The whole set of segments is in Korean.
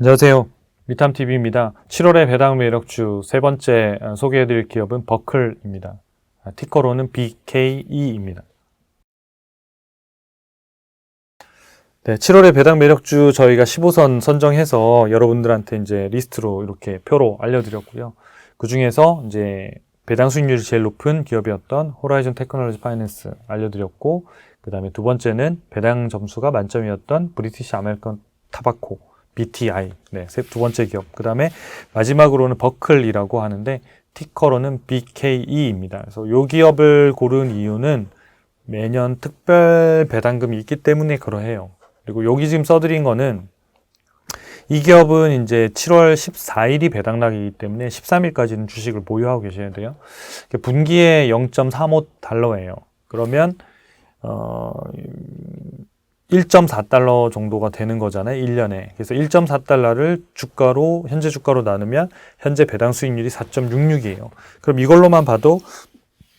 안녕하세요. 미탐TV입니다. 7월의 배당 매력주 세 번째 소개해드릴 기업은 버클입니다. 티커로는 BKE입니다. 네, 7월의 배당 매력주 저희가 15선 선정해서 여러분들한테 이제 리스트로 이렇게 표로 알려드렸고요. 그 중에서 이제 배당 수익률이 제일 높은 기업이었던 호라이즌 테크놀로지 파이낸스 알려드렸고, 그 다음에 두 번째는 배당 점수가 만점이었던 브리티시 아메리칸 타바코 BTI, 네, 두 번째 기업. 그 다음에 마지막으로는 버클이라고 하는데 티커로는 BKE입니다. 그래서 이 기업을 고른 이유는 매년 특별 배당금이 있기 때문에 그러해요. 그리고 여기 지금 써드린 거는 이 기업은 이제 7월 14일이 배당락이기 때문에 13일까지는 주식을 보유하고 계셔야 돼요. 분기에 0.35달러예요. 그러면 1.4달러 정도가 되는 거잖아요. 1년에. 그래서 1.4달러를 주가로, 현재 주가로 나누면 현재 배당 수익률이 4.66이에요. 그럼 이걸로만 봐도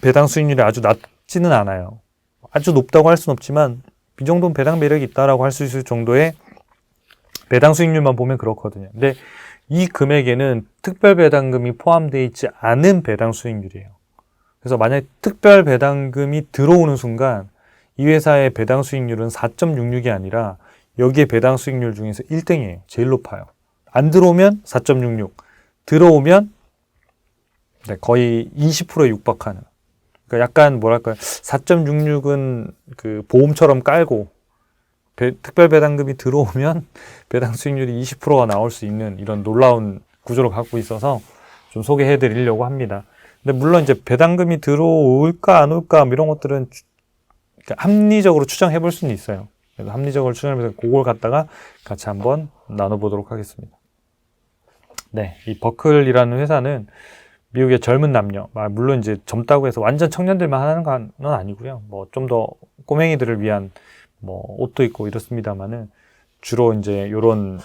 배당 수익률이 아주 낮지는 않아요. 아주 높다고 할 수는 없지만 이 정도는 배당 매력이 있다라고 할 수 있을 정도의 배당 수익률만 보면 그렇거든요. 근데 이 금액에는 특별 배당금이 포함되어 있지 않은 배당 수익률이에요. 그래서 만약에 특별 배당금이 들어오는 순간 이 회사의 배당 수익률은 4.66이 아니라 여기에 배당 수익률 중에서 1등이에요. 제일 높아요. 안 들어오면 4.66, 들어오면 거의 20%에 육박하는. 그러니까 약간 뭐랄까요, 4.66은 그 보험처럼 깔고 특별 배당금이 들어오면 배당 수익률이 20%가 나올 수 있는 이런 놀라운 구조를 갖고 있어서 좀 소개해 드리려고 합니다. 근데 물론 이제 배당금이 들어올까 안 올까 이런 것들은 합리적으로 추정해 볼 수는 있어요. 그래서 합리적으로 추정해서 그걸 갖다가 같이 한번 나눠보도록 하겠습니다. 네, 이 버클이라는 회사는 미국의 젊은 남녀, 물론 이제 젊다고 해서 완전 청년들만 하는 건 아니고요. 뭐 좀 더 꼬맹이들을 위한 뭐 옷도 있고 이렇습니다만은 주로 이제 요런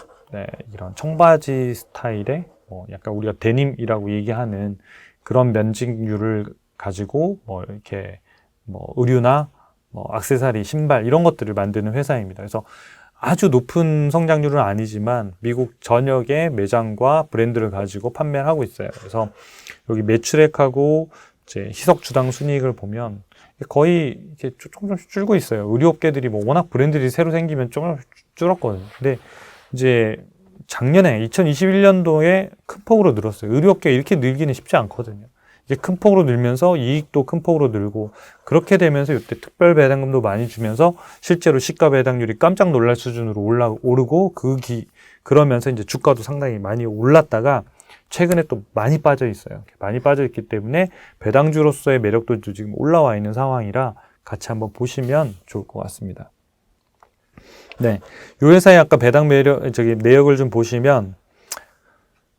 이런 청바지 스타일의 약간 우리가 데님이라고 얘기하는 그런 면직률을 가지고 뭐 이렇게 뭐 의류나 액세서리, 신발 이런 것들을 만드는 회사입니다. 그래서 아주 높은 성장률은 아니지만 미국 전역의 매장과 브랜드를 가지고 판매를 하고 있어요. 그래서 여기 매출액하고 이제 희석주당 순이익을 보면 거의 이렇게 조금씩 줄고 있어요. 의류업계들이 워낙 브랜드들이 새로 생기면 조금씩 줄었거든요. 근데 이제 작년에 2021년도에 큰 폭으로 늘었어요. 의류업계가 이렇게 늘기는 쉽지 않거든요. 이제 큰 폭으로 늘면서 이익도 큰 폭으로 늘고 그렇게 되면서 이때 특별 배당금도 많이 주면서 실제로 시가 배당률이 깜짝 놀랄 수준으로 오르고 그러면서 이제 주가도 상당히 많이 올랐다가 최근에 또 많이 빠져 있어요. 많이 빠져 있기 때문에 배당주로서의 매력도 지금 올라와 있는 상황이라 같이 한번 보시면 좋을 것 같습니다. 네, 이 회사의 아까 배당 내역을 좀 보시면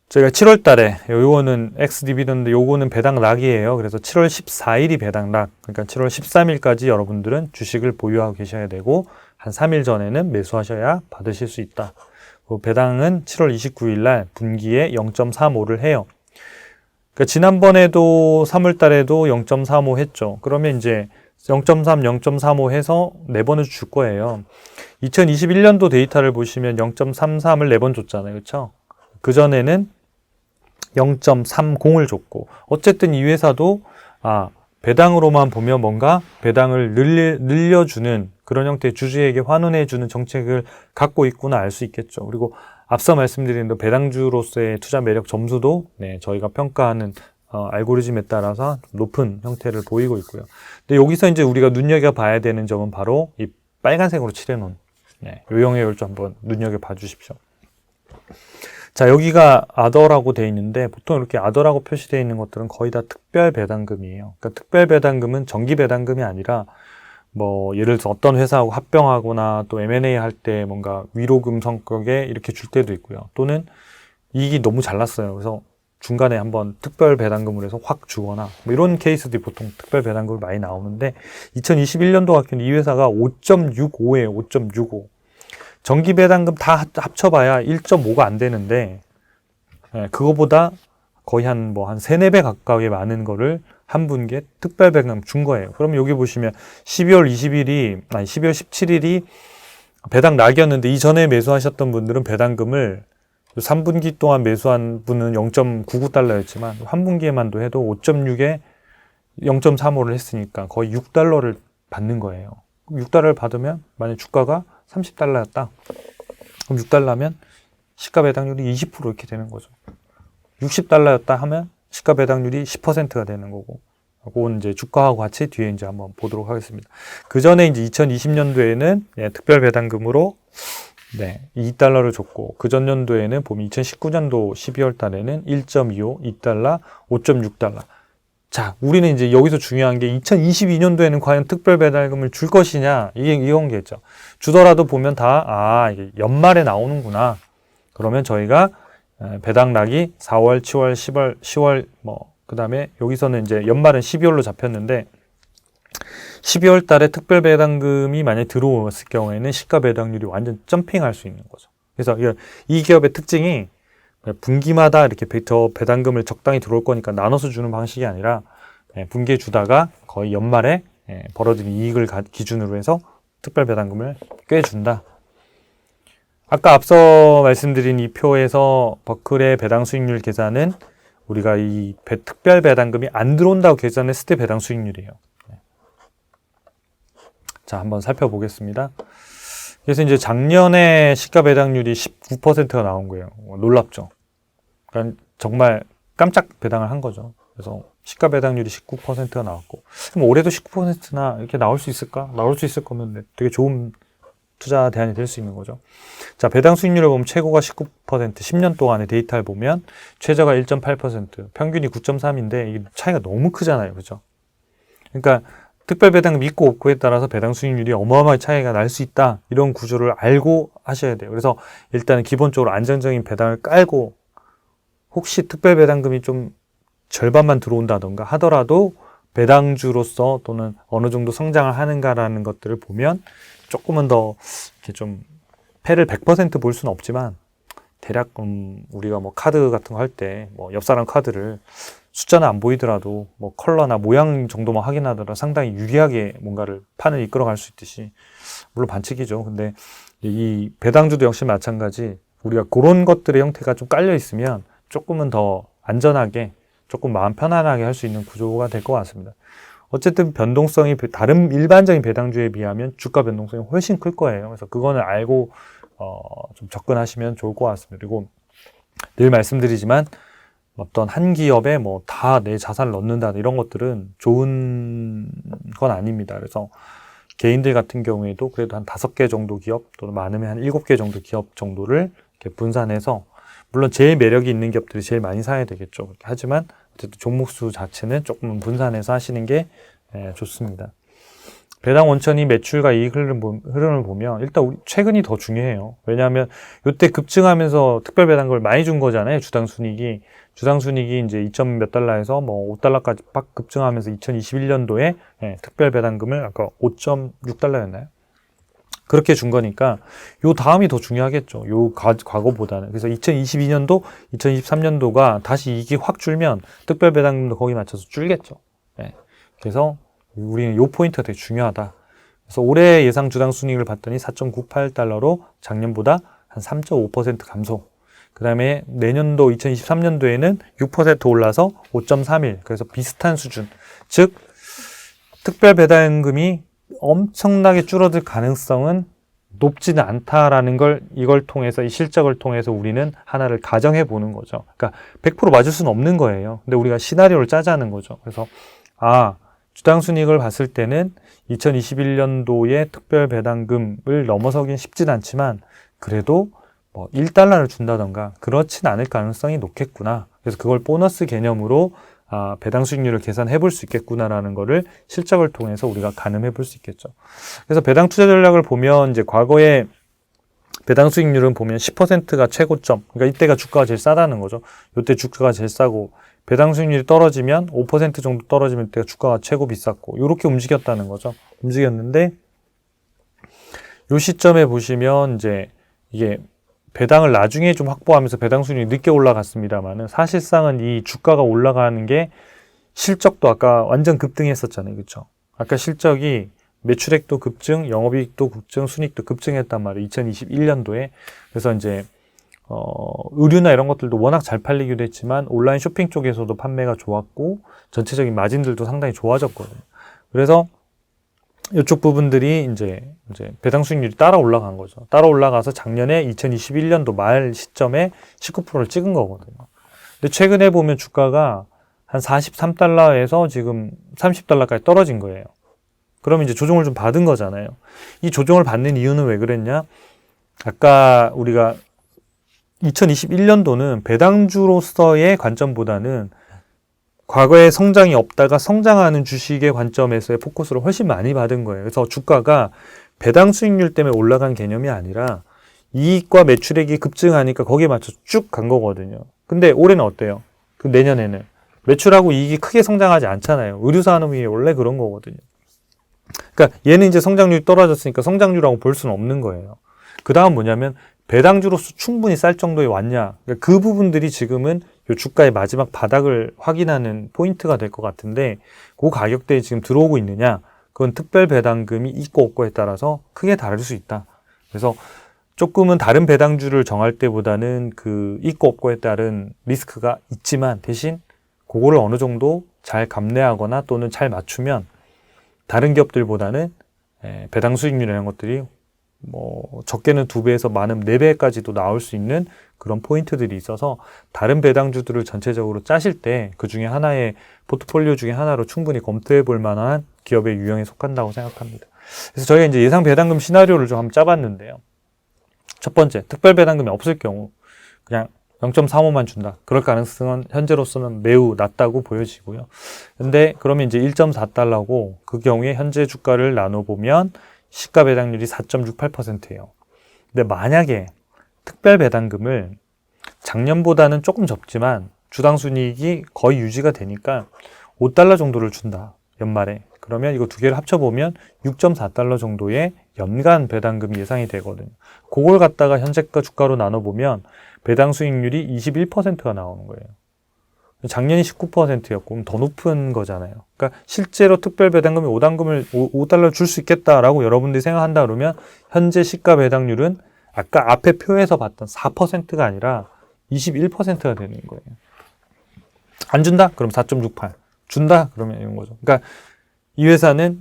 저희가 7월 달에 요거는 엑스 디비던드 요거는 배당락이에요. 그래서 7월 14일이 배당락. 그러니까 7월 13일까지 여러분들은 주식을 보유하고 계셔야 되고 한 3일 전에는 매수하셔야 받으실 수 있다. 배당은 7월 29일 날 분기에 0.35를 해요. 그러니까 지난번에도 3월 달에도 0.35 했죠. 그러면 이제 0.3, 0.35 해서 4번을 줄 거예요. 2021년도 데이터를 보시면 0.33을 4번 줬잖아요. 그렇죠? 그전에는 0.30을 줬고 어쨌든 이 회사도 배당으로만 보면 뭔가 배당을 늘려주는 그런 형태의 주주에게 환원해주는 정책을 갖고 있구나 알 수 있겠죠. 그리고 앞서 말씀드린 배당주로서의 투자 매력 점수도 저희가 평가하는 알고리즘에 따라서 높은 형태를 보이고 있고요. 근데 여기서 이제 우리가 눈여겨봐야 되는 점은 바로 이 빨간색으로 칠해놓은 요 영역을 좀 한번 눈여겨봐 주십시오. 자, 여기가 아더라고 되어 있는데 보통 이렇게 아더라고 표시되어 있는 것들은 거의 다 특별 배당금이에요. 그러니까 특별 배당금은 정기 배당금이 아니라 예를 들어서 어떤 회사하고 합병하거나 또 M&A 할 때 뭔가 위로금 성격에 이렇게 줄 때도 있고요. 또는 이익이 너무 잘 났어요. 그래서 중간에 한번 특별 배당금을 해서 확 주거나 이런 케이스들이 보통 특별 배당금이 많이 나오는데 2021년도 같은 이 회사가 5.65예요. 5.65. 정기 배당금 다 합쳐봐야 1.5가 안 되는데, 그거보다 거의 한 3, 4배 가까이 많은 거를 한 분께 특별 배당금 준 거예요. 그럼 여기 보시면 12월 17일이 배당 낙이었는데 이전에 매수하셨던 분들은 배당금을 3분기 동안 매수한 분은 0.99달러였지만 한 분기에만도 해도 5.6에 0.35를 했으니까 거의 6달러를 받는 거예요. 그럼 6달러를 받으면 만약 주가가 30달러였다. 그럼 6달러면 시가 배당률이 20% 이렇게 되는 거죠. 60달러였다 하면 시가 배당률이 10%가 되는 거고. 그건 이제 주가하고 같이 뒤에 이제 한번 보도록 하겠습니다. 그 전에 이제 2020년도에는 특별 배당금으로 2달러를 줬고, 그 전 연도에는 보면 2019년도 12월 달에는 1.25, 2달러, 5.6달러. 자, 우리는 이제 여기서 중요한 게 2022년도에는 과연 특별 배당금을 줄 것이냐, 이건 게죠. 주더라도 보면 이게 연말에 나오는구나. 그러면 저희가 배당락이 4월, 7월, 10월, 그 다음에 여기서는 이제 연말은 12월로 잡혔는데 12월 달에 특별 배당금이 만약에 들어왔을 경우에는 시가 배당률이 완전 점핑할 수 있는 거죠. 그래서 이 기업의 특징이 분기마다 이렇게 배당금을 적당히 들어올 거니까 나눠서 주는 방식이 아니라 분기에 주다가 거의 연말에 벌어들인 이익을 기준으로 해서 특별 배당금을 꽤 준다. 아까 앞서 말씀드린 이 표에서 버클의 배당 수익률 계산은 우리가 이 특별 배당금이 안 들어온다고 계산했을 때 배당 수익률이에요. 자, 한번 살펴보겠습니다. 그래서 이제 작년에 시가 배당률이 19%가 나온 거예요. 놀랍죠? 그러니까 정말 깜짝 배당을 한 거죠. 그래서 시가 배당률이 19%가 나왔고, 그럼 올해도 19%나 이렇게 나올 수 있을까? 나올 수 있을 거면 되게 좋은 투자 대안이 될 수 있는 거죠. 자, 배당 수익률을 보면 최고가 19%, 10년 동안의 데이터를 보면 최저가 1.8%, 평균이 9.3인데 이게 차이가 너무 크잖아요. 그죠? 그러니까 특별 배당금 있고 없고에 따라서 배당 수익률이 어마어마하게 차이가 날 수 있다. 이런 구조를 알고 하셔야 돼요. 그래서 일단은 기본적으로 안정적인 배당을 깔고 혹시 특별 배당금이 좀 절반만 들어온다던가 하더라도 배당주로서 또는 어느 정도 성장을 하는가라는 것들을 보면 조금은 더 이렇게 좀 패를 100% 볼 수는 없지만 대략 우리가 뭐 카드 같은 거 할 때 뭐 옆사람 카드를 숫자는 안 보이더라도 뭐 컬러나 모양 정도만 확인하더라도 상당히 유리하게 뭔가를 판을 이끌어갈 수 있듯이, 물론 반칙이죠. 근데 이 배당주도 역시 마찬가지, 우리가 그런 것들의 형태가 좀 깔려 있으면 조금은 더 안전하게 조금 마음 편안하게 할 수 있는 구조가 될 것 같습니다. 어쨌든 변동성이 다른 일반적인 배당주에 비하면 주가 변동성이 훨씬 클 거예요. 그래서 그거는 알고 좀 접근하시면 좋을 것 같습니다. 그리고 늘 말씀드리지만 어떤 한 기업에 뭐 다 내 자산을 넣는다 이런 것들은 좋은 건 아닙니다. 그래서 개인들 같은 경우에도 그래도 한 5개 정도 기업 또는 많으면 한 7개 정도 기업 정도를 이렇게 분산해서, 물론 제일 매력이 있는 기업들이 제일 많이 사야 되겠죠. 하지만 어쨌든 종목수 자체는 조금 분산해서 하시는 게 좋습니다. 배당 원천이 매출과 이익 흐름을 보면 일단 우리 최근이 더 중요해요. 왜냐하면 이때 급증하면서 특별 배당금을 많이 준 거잖아요. 주당 순이익이 이제 2점 몇 달러에서 뭐 5달러까지 빡 급증하면서 2021년도에 특별 배당금을 아까 5.6달러였나요? 그렇게 준 거니까 요 다음이 더 중요하겠죠. 요 과거보다는. 그래서 2022년도, 2023년도가 다시 이익이 확 줄면 특별 배당금도 거기 맞춰서 줄겠죠. 그래서 우리는 요 포인트가 되게 중요하다. 그래서 올해 예상 주당 순이익을 봤더니 4.98달러로 작년보다 한 3.5% 감소. 그 다음에 내년도 2023년도에는 6% 올라서 5.31. 그래서 비슷한 수준. 즉, 특별 배당금이 엄청나게 줄어들 가능성은 높지는 않다라는 걸 이걸 통해서, 이 실적을 통해서 우리는 하나를 가정해 보는 거죠. 그러니까 100% 맞을 수는 없는 거예요. 근데 우리가 시나리오를 짜자는 거죠. 그래서 주당 순이익을 봤을 때는 2021년도에 특별 배당금을 넘어서긴 쉽진 않지만 그래도 뭐 1달러를 준다던가 그렇진 않을 가능성이 높겠구나. 그래서 그걸 보너스 개념으로 배당 수익률을 계산해 볼 수 있겠구나라는 거를 실적을 통해서 우리가 가늠해 볼 수 있겠죠. 그래서 배당 투자 전략을 보면 이제 과거에 배당 수익률은 보면 10%가 최고점. 그러니까 이때가 주가가 제일 싸다는 거죠. 이때 주가가 제일 싸고 배당 수익률이 떨어지면 5% 정도 떨어지면 이때가 주가가 최고 비쌌고 이렇게 움직였다는 거죠. 움직였는데 이 시점에 보시면 이제 이게 배당을 나중에 좀 확보하면서 배당 수익률이 늦게 올라갔습니다만은 사실상은 이 주가가 올라가는 게 실적도 아까 완전 급등했었잖아요. 그렇죠? 아까 실적이 매출액도 급증, 영업이익도 급증, 순이익도 급증했단 말이에요. 2021년도에. 그래서 이제 의류나 이런 것들도 워낙 잘 팔리기도 했지만 온라인 쇼핑 쪽에서도 판매가 좋았고 전체적인 마진들도 상당히 좋아졌거든요. 그래서 이쪽 부분들이 이제 배당 수익률이 따라 올라간 거죠. 따라 올라가서 작년에 2021년도 말 시점에 19%를 찍은 거거든요. 근데 최근에 보면 주가가 한 43달러에서 지금 30달러까지 떨어진 거예요. 그럼 이제 조정을 좀 받은 거잖아요. 이 조정을 받는 이유는 왜 그랬냐? 아까 우리가 2021년도는 배당주로서의 관점보다는 과거에 성장이 없다가 성장하는 주식의 관점에서의 포커스를 훨씬 많이 받은 거예요. 그래서 주가가 배당 수익률 때문에 올라간 개념이 아니라 이익과 매출액이 급증하니까 거기에 맞춰 쭉 간 거거든요. 근데 올해는 어때요? 그 내년에는 매출하고 이익이 크게 성장하지 않잖아요. 의류산업이 원래 그런 거거든요. 그러니까 얘는 이제 성장률이 떨어졌으니까 성장률이라고 볼 수는 없는 거예요. 그 다음 뭐냐면 배당주로서 충분히 쌀 정도에 왔냐. 그러니까 그 부분들이 지금은 이 주가의 마지막 바닥을 확인하는 포인트가 될 것 같은데 그 가격대에 지금 들어오고 있느냐. 그건 특별 배당금이 있고 없고에 따라서 크게 다를 수 있다. 그래서 조금은 다른 배당주를 정할 때보다는 그 있고 없고에 따른 리스크가 있지만 대신 그거를 어느 정도 잘 감내하거나 또는 잘 맞추면 다른 기업들보다는 배당 수익률 이런 것들이 뭐 적게는 2배에서 많으면 4배까지도 나올 수 있는 그런 포인트들이 있어서 다른 배당주들을 전체적으로 짜실 때 그 중에 하나의 포트폴리오 중에 하나로 충분히 검토해 볼 만한 기업의 유형에 속한다고 생각합니다. 그래서 저희가 이제 예상 배당금 시나리오를 좀 한번 짜봤는데요. 첫 번째, 특별 배당금이 없을 경우 그냥 0.35만 준다. 그럴 가능성은 현재로서는 매우 낮다고 보여지고요. 근데 그러면 이제 1.4달러고 그 경우에 현재 주가를 나눠보면 시가 배당률이 4.68%예요. 근데 만약에 특별 배당금을 작년보다는 조금 적지만 주당 순이익이 거의 유지가 되니까 5달러 정도를 준다. 연말에. 그러면 이거 두 개를 합쳐보면 6.4달러 정도의 연간 배당금이 예상이 되거든요. 그걸 갖다가 현재가 주가로 나눠보면 배당 수익률이 21%가 나오는 거예요. 작년이 19%였고 그럼 더 높은 거잖아요. 그러니까 실제로 특별 배당금이 5달러 줄 수 있겠다라고 여러분들이 생각한다 그러면 현재 시가 배당률은 아까 앞에 표에서 봤던 4%가 아니라 21%가 되는 거예요. 안 준다? 그럼 4.68. 준다? 그러면 이런 거죠. 그러니까 이 회사는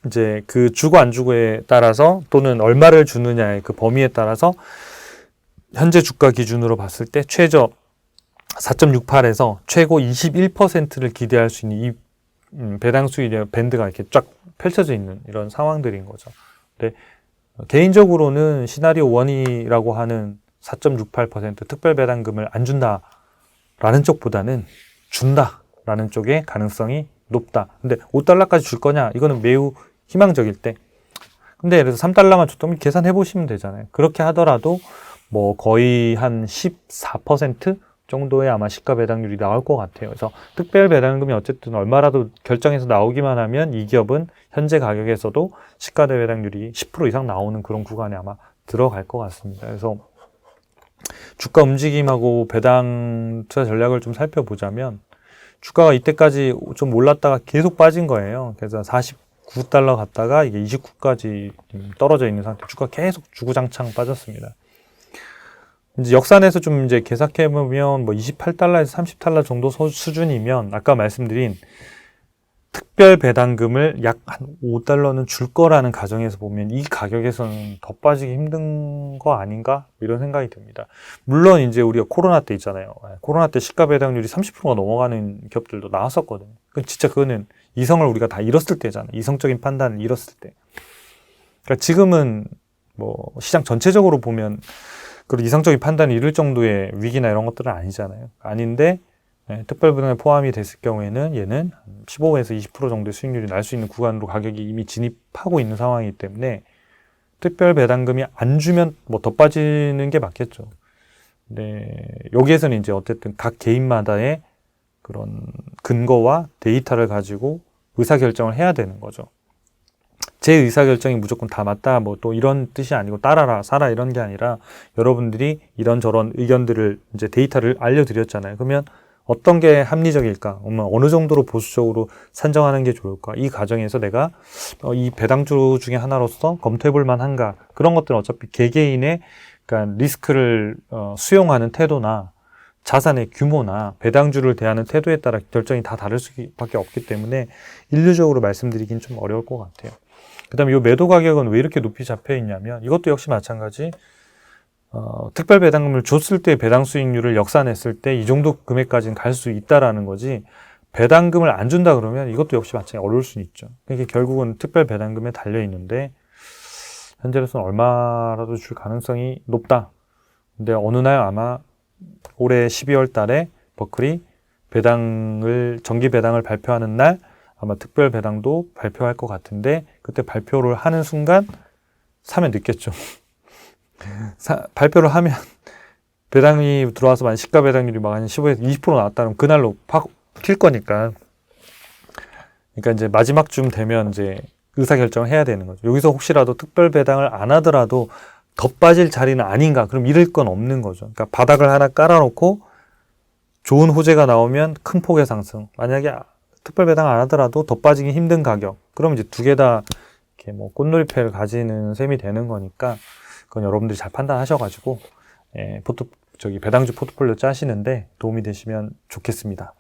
이제 그 주고 안 주고에 따라서 또는 얼마를 주느냐의 그 범위에 따라서 현재 주가 기준으로 봤을 때 최저 4.68에서 최고 21%를 기대할 수 있는 이 배당 수익의 밴드가 이렇게 쫙 펼쳐져 있는 이런 상황들인 거죠. 근데 개인적으로는 시나리오 1이라고 하는 4.68% 특별 배당금을 안 준다라는 쪽보다는 준다라는 쪽의 가능성이 높다. 근데 5달러까지 줄 거냐? 이거는 매우 희망적일 때. 근데 예를 들어서 3달러만 줬다면 계산해 보시면 되잖아요. 그렇게 하더라도 뭐 거의 한 14% 정도의 아마 시가 배당률이 나올 것 같아요. 그래서 특별 배당금이 어쨌든 얼마라도 결정해서 나오기만 하면 이 기업은 현재 가격에서도 시가 배당률이 10% 이상 나오는 그런 구간에 아마 들어갈 것 같습니다. 그래서 주가 움직임하고 배당 투자 전략을 좀 살펴보자면 주가가 이때까지 좀 올랐다가 계속 빠진 거예요. 그래서 49달러 갔다가 이게 29까지 떨어져 있는 상태. 주가 계속 주구장창 빠졌습니다. 이제 역산해서 좀 이제 계산해보면 뭐 28달러에서 30달러 정도 수준이면 아까 말씀드린 특별 배당금을 약 한 5달러는 줄 거라는 가정에서 보면 이 가격에서는 더 빠지기 힘든 거 아닌가? 이런 생각이 듭니다. 물론 이제 우리가 코로나 때 있잖아요. 코로나 때 시가 배당률이 30%가 넘어가는 기업들도 나왔었거든요. 진짜 그거는 이성을 우리가 다 잃었을 때잖아요. 이성적인 판단을 잃었을 때. 그러니까 지금은 뭐 시장 전체적으로 보면 그런 이성적인 판단을 잃을 정도의 위기나 이런 것들은 아니잖아요. 아닌데 특별 배당에 포함이 됐을 경우에는 얘는 15에서 20% 정도의 수익률이 날 수 있는 구간으로 가격이 이미 진입하고 있는 상황이기 때문에 특별 배당금이 안 주면 뭐 더 빠지는 게 맞겠죠. 근데 여기에서는 이제 어쨌든 각 개인마다의 그런 근거와 데이터를 가지고 의사결정을 해야 되는 거죠. 제 의사결정이 무조건 다 맞다, 뭐 또 이런 뜻이 아니고 따라라, 사라 이런 게 아니라 여러분들이 이런저런 의견들을 이제 데이터를 알려드렸잖아요. 그러면 어떤 게 합리적일까? 어느 정도로 보수적으로 산정하는 게 좋을까? 이 과정에서 내가 이 배당주 중에 하나로서 검토해 볼 만한가? 그런 것들은 어차피 개개인의 그러니까 리스크를 수용하는 태도나 자산의 규모나 배당주를 대하는 태도에 따라 결정이 다 다를 수밖에 없기 때문에 일률적으로 말씀드리긴 좀 어려울 것 같아요. 그 다음에 이 매도 가격은 왜 이렇게 높이 잡혀 있냐면 이것도 역시 마찬가지 특별 배당금을 줬을 때 배당 수익률을 역산했을 때 이 정도 금액까지는 갈 수 있다라는 거지 배당금을 안 준다 그러면 이것도 역시 마찬가지 어려울 수는 있죠. 그러니까 결국은 특별 배당금에 달려 있는데 현재로서는 얼마라도 줄 가능성이 높다. 근데 어느 날 아마 올해 12월 달에 버클이 정기 배당을 발표하는 날 아마 특별 배당도 발표할 것 같은데 그때 발표를 하는 순간 사면 늦겠죠. 발표를 하면 배당이 들어와서 만약 시가 배당률이 막 한 15에서 20% 나왔다면 그날로 팍 튈 거니까. 그러니까 이제 마지막 쯤 되면 이제 의사결정을 해야 되는 거죠. 여기서 혹시라도 특별 배당을 안 하더라도 더 빠질 자리는 아닌가? 그럼 잃을 건 없는 거죠. 그러니까 바닥을 하나 깔아놓고 좋은 호재가 나오면 큰 폭의 상승. 만약에 특별 배당 안 하더라도 더 빠지기 힘든 가격. 그럼 이제 두 개 다 이렇게 뭐 꽃놀이패를 가지는 셈이 되는 거니까 그건 여러분들이 잘 판단하셔가지고 배당주 포트폴리오 짜시는데 도움이 되시면 좋겠습니다.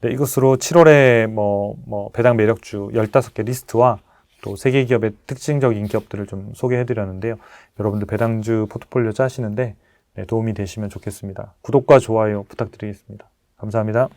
네, 이것으로 7월에 배당 매력주 15개 리스트와 또 세계 기업의 특징적인 기업들을 좀 소개해드렸는데요. 여러분들 배당주 포트폴리오 짜시는데 도움이 되시면 좋겠습니다. 구독과 좋아요 부탁드리겠습니다. 감사합니다.